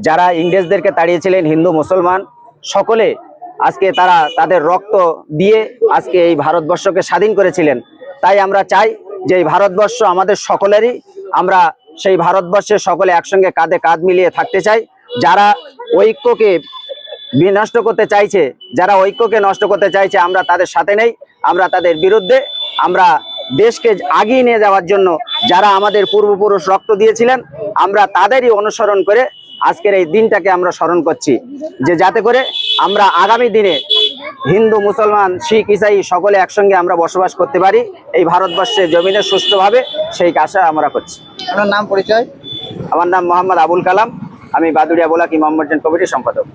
যারা ইংরেজদেরকে তাড়িয়েছিলেন হিন্দু মুসলমান সকলে আজকে তারা তাদের রক্ত দিয়ে আজকে এই ভারতবর্ষকে স্বাধীন করেছিলেন। তাই আমরা চাই যে এই ভারতবর্ষ আমাদের সকলেরই, আমরা সেই ভারতবর্ষে সকলে একসঙ্গে কাঁধে কাঁধ মিলিয়ে থাকতে চাই। যারা ঐক্যকে বিনষ্ট করতে চাইছে, যারা ঐক্যকে নষ্ট করতে চাইছে, আমরা তাদের সাথে নেই, আমরা তাদের বিরুদ্ধে। আমরা দেশকে আগিয়ে নিয়ে যাওয়ার জন্য যারা আমাদের পূর্বপুরুষ রক্ত দিয়েছিলেন, আমরা তাদেরই অনুসরণ করে আজকের এই দিনটাকে আমরা স্মরণ করছি, যে যাতে করে আমরা আগামী দিনে হিন্দু মুসলমান শিখ ইসাই সকলে একসঙ্গে আমরা বসবাস করতে পারি এই ভারতবর্ষের জমিনে সুষ্ঠুভাবে, সেই আশা আমরা করছি। আপনার নাম পরিচয়? আমার নাম মোহাম্মদ আবুল কালাম, আমি বাদুড়িয়া বোলাকি মোহাম্মদ কমিটির সম্পাদক।